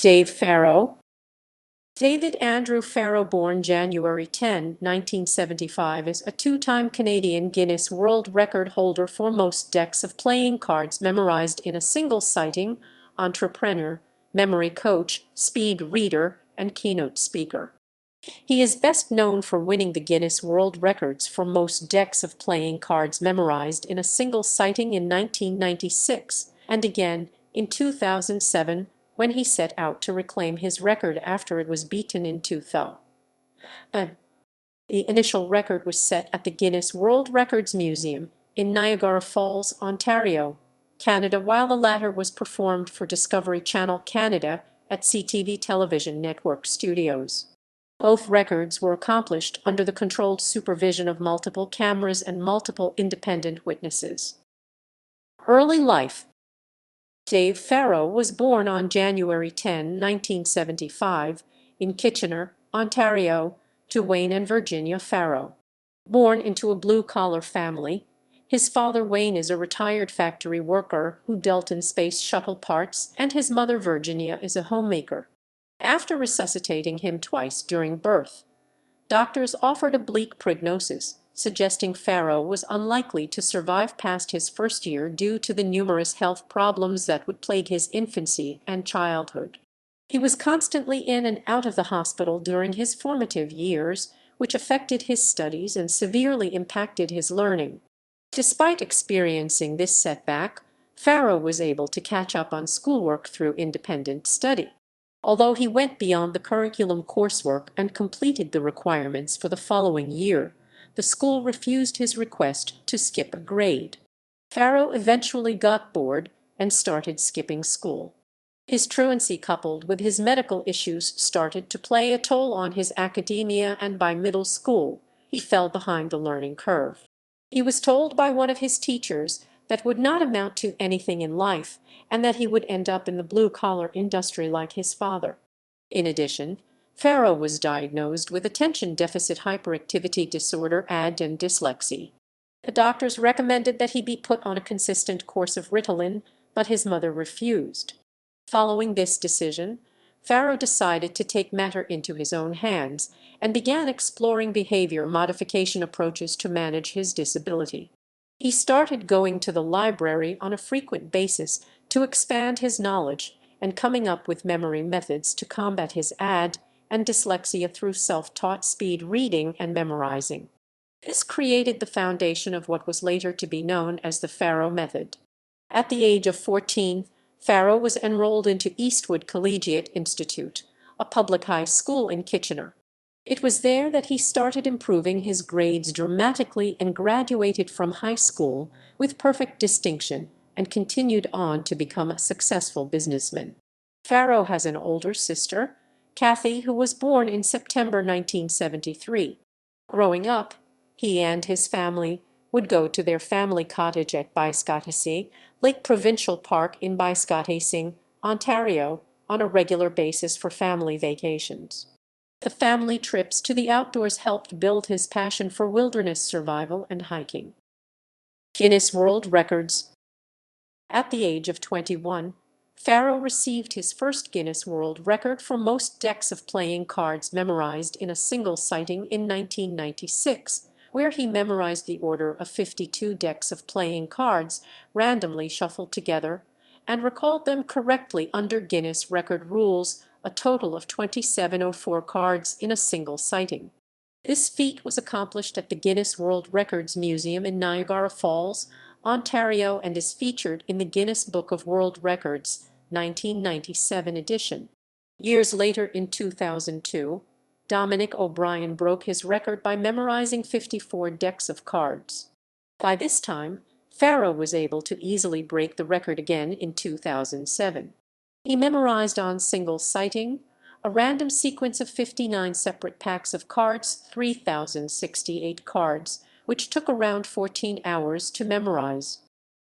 Dave Farrow. David Andrew Farrow, born January 10, 1975, is a two-time Canadian Guinness World Record holder for most decks of playing cards memorized in a single sitting, entrepreneur, memory coach, speed reader, and keynote speaker. He is best known for winning the Guinness World Records for most decks of playing cards memorized in a single sitting in 1996, and again in 2007 when he set out to reclaim his record after it was beaten in 2000. The initial record was set at the Guinness World Records Museum in Niagara Falls, Ontario, Canada, while the latter was performed for Discovery Channel Canada at CTV Television Network studios. Both records were accomplished under the controlled supervision of multiple cameras and multiple independent witnesses. Early life. Dave Farrow was born on January 10, 1975, in Kitchener, Ontario, to Wayne and Virginia Farrow. Born into a blue-collar family, his father Wayne is a retired factory worker who dealt in space shuttle parts, and his mother Virginia is a homemaker. After resuscitating him twice during birth, doctors offered a bleak prognosis, suggesting Farrow was unlikely to survive past his first year due to the numerous health problems that would plague his infancy and childhood. He was constantly in and out of the hospital during his formative years, which affected his studies and severely impacted his learning. Despite experiencing this setback, Farrow was able to catch up on schoolwork through independent study. Although he went beyond the curriculum coursework and completed the requirements for the following year, the school refused his request to skip a grade. Farrow eventually got bored and started skipping school. His truancy, coupled with his medical issues, started to play a toll on his academia, and by middle school, he fell behind the learning curve. He was told by one of his teachers that would not amount to anything in life, and that he would end up in the blue-collar industry like his father. In addition, Farrow was diagnosed with attention deficit hyperactivity disorder and dyslexia. The doctors recommended that he be put on a consistent course of Ritalin, but his mother refused. Following this decision, Farrow decided to take matter into his own hands and began exploring behavior modification approaches to manage his disability. He started going to the library on a frequent basis to expand his knowledge and coming up with memory methods to combat his AD and dyslexia through self-taught speed reading and memorizing. This created the foundation of what was later to be known as the Farrow method. At the age of 14, Farrow was enrolled into Eastwood Collegiate Institute, a public high school in Kitchener. It was there that he started improving his grades dramatically and graduated from high school with perfect distinction and continued on to become a successful businessman. Farrow has an older sister, Kathy, who was born in September 1973. Growing up, he and his family would go to their family cottage at Byscottesy, Lake Provincial Park in Byscottesy, Ontario, on a regular basis for family vacations. The family trips to the outdoors helped build his passion for wilderness survival and hiking. Guinness World Records. At the age of 21, Farrow received his first Guinness World Record for most decks of playing cards memorized in a single sitting in 1996, where he memorized the order of 52 decks of playing cards randomly shuffled together and recalled them correctly under Guinness record rules, a total of 2704 cards in a single sitting. This feat was accomplished at the Guinness World Records Museum in Niagara Falls, Ontario, and is featured in the Guinness Book of World Records 1997 edition. Years later, in 2002, Dominic O'Brien broke his record by memorizing 54 decks of cards. By this time, Farrow was able to easily break the record again in 2007. He memorized on single sitting a random sequence of 59 separate packs of cards, 3,068 cards, which took around 14 hours to memorize.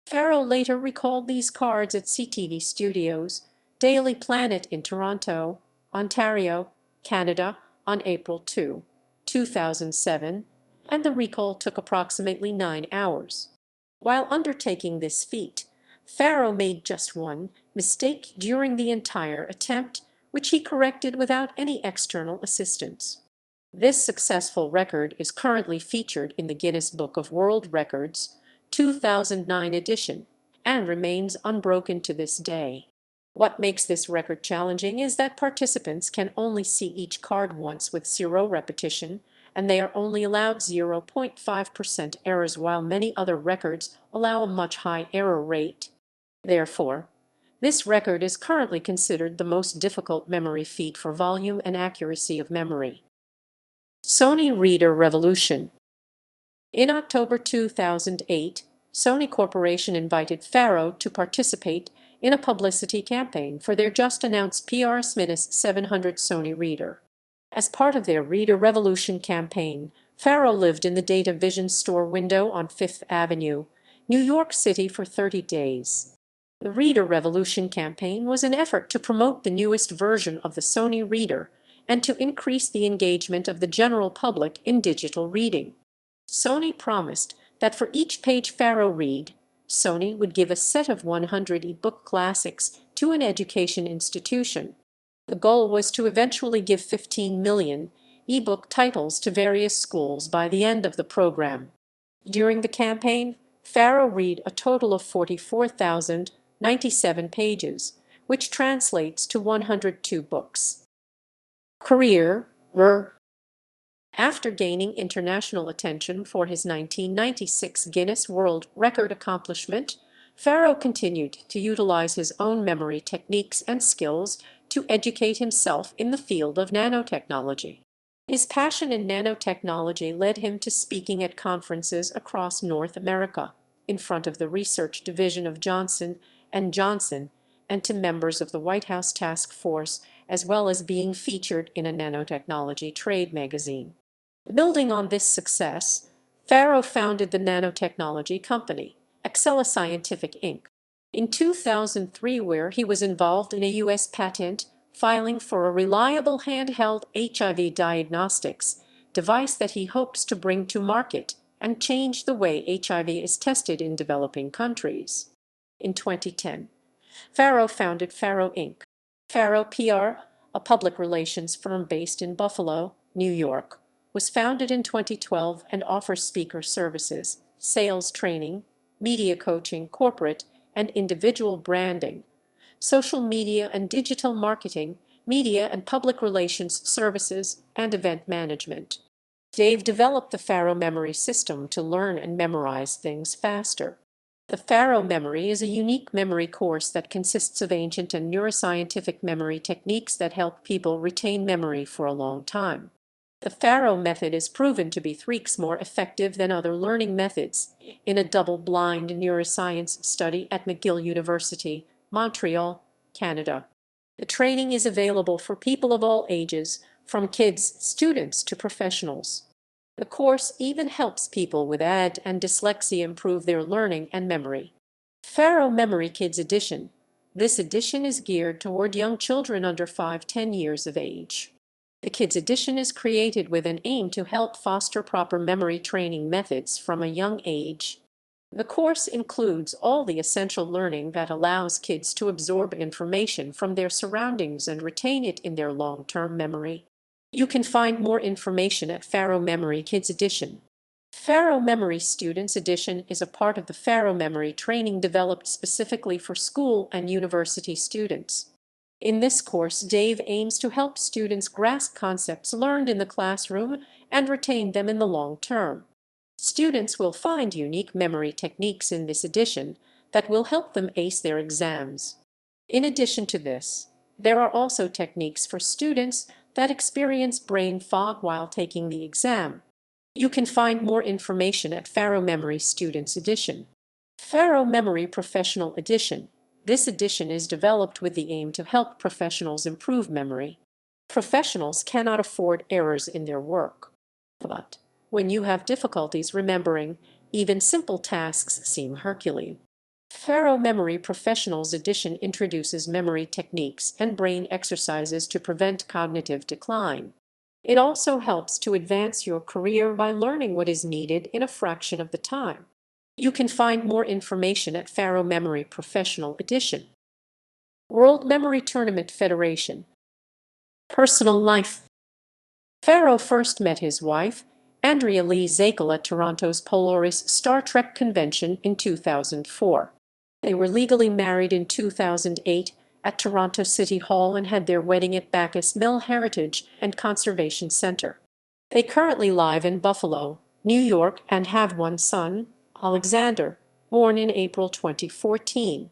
Farrow later recalled these cards at CTV Studios, Daily Planet in Toronto, Ontario, Canada, on April 2, 2007, and the recall took approximately 9 hours. While undertaking this feat, Farrow made just one mistake during the entire attempt, which he corrected without any external assistance. This successful record is currently featured in the Guinness Book of World Records 2009 edition and remains unbroken to this day. What makes this record challenging is that participants can only see each card once with zero repetition, and they are only allowed 0.5% errors, while many other records allow a much high error rate. Therefore, this record is currently considered the most difficult memory feat for volume and accuracy of memory. Sony Reader Revolution. In October 2008, Sony Corporation invited Farrow to participate in a publicity campaign for their just-announced PRS-700 Sony Reader. As part of their Reader Revolution campaign, Farrow lived in the Data Vision store window on Fifth Avenue, New York City for 30 days. The Reader Revolution campaign was an effort to promote the newest version of the Sony Reader and to increase the engagement of the general public in digital reading. Sony promised that for each page Farrow read, Sony would give a set of 100 e-book classics to an education institution. The goal was to eventually give 15 million e-book titles to various schools by the end of the program. During the campaign, Farrow read a total of 44,097 pages, which translates to 102 books. Career. After gaining international attention for his 1996 Guinness World Record accomplishment, Farrow continued to utilize his own memory techniques and skills to educate himself in the field of nanotechnology. His passion in nanotechnology led him to speaking at conferences across North America, in front of the research division of Johnson & Johnson, and to members of the White House Task Force, as well as being featured in a nanotechnology trade magazine. Building on this success, Farrow founded the nanotechnology company, Accela Scientific Inc., in 2003, where he was involved in a U.S. patent filing for a reliable handheld HIV diagnostics device that he hopes to bring to market and change the way HIV is tested in developing countries. In 2010, Farrow founded Farrow Inc. Farrow PR, a public relations firm based in Buffalo, New York, was founded in 2012 and offers speaker services, sales training, media coaching, corporate and individual branding, social media and digital marketing, media and public relations services, and event management. Dave developed the Farrow Memory System to learn and memorize things faster. The Farrow Memory is a unique memory course that consists of ancient and neuroscientific memory techniques that help people retain memory for a long time. The Farrow method is proven to be 3x more effective than other learning methods in a double-blind neuroscience study at McGill University, Montreal, Canada. The training is available for people of all ages, from kids, students to professionals. The course even helps people with AD and dyslexia improve their learning and memory. Farrow Memory Kids Edition. This edition is geared toward young children under 5-10 years of age. The Kids Edition is created with an aim to help foster proper memory training methods from a young age. The course includes all the essential learning that allows kids to absorb information from their surroundings and retain it in their long-term memory. You can find more information at Farrow Memory Kids Edition. Farrow Memory Students Edition is a part of the Farrow Memory training developed specifically for school and university students. In this course, Dave aims to help students grasp concepts learned in the classroom and retain them in the long term. Students will find unique memory techniques in this edition that will help them ace their exams. In addition to this, there are also techniques for students that experience brain fog while taking the exam. You can find more information at Farrow Memory Students Edition. Farrow Memory Professional Edition. This edition is developed with the aim to help professionals improve memory. Professionals cannot afford errors in their work. But when you have difficulties remembering, even simple tasks seem Herculean. Farrow Memory Professionals Edition introduces memory techniques and brain exercises to prevent cognitive decline. It also helps to advance your career by learning what is needed in a fraction of the time. You can find more information at Farrow Memory Professional Edition. World Memory Tournament Federation. Personal life. Farrow first met his wife, Andrea Lee Zakel, at Toronto's Polaris Star Trek convention in 2004. They were legally married in 2008 at Toronto City Hall and had their wedding at Bacchus Mill Heritage and Conservation Centre. They currently live in Buffalo, New York, and have one son, Alexander, born in April 2014.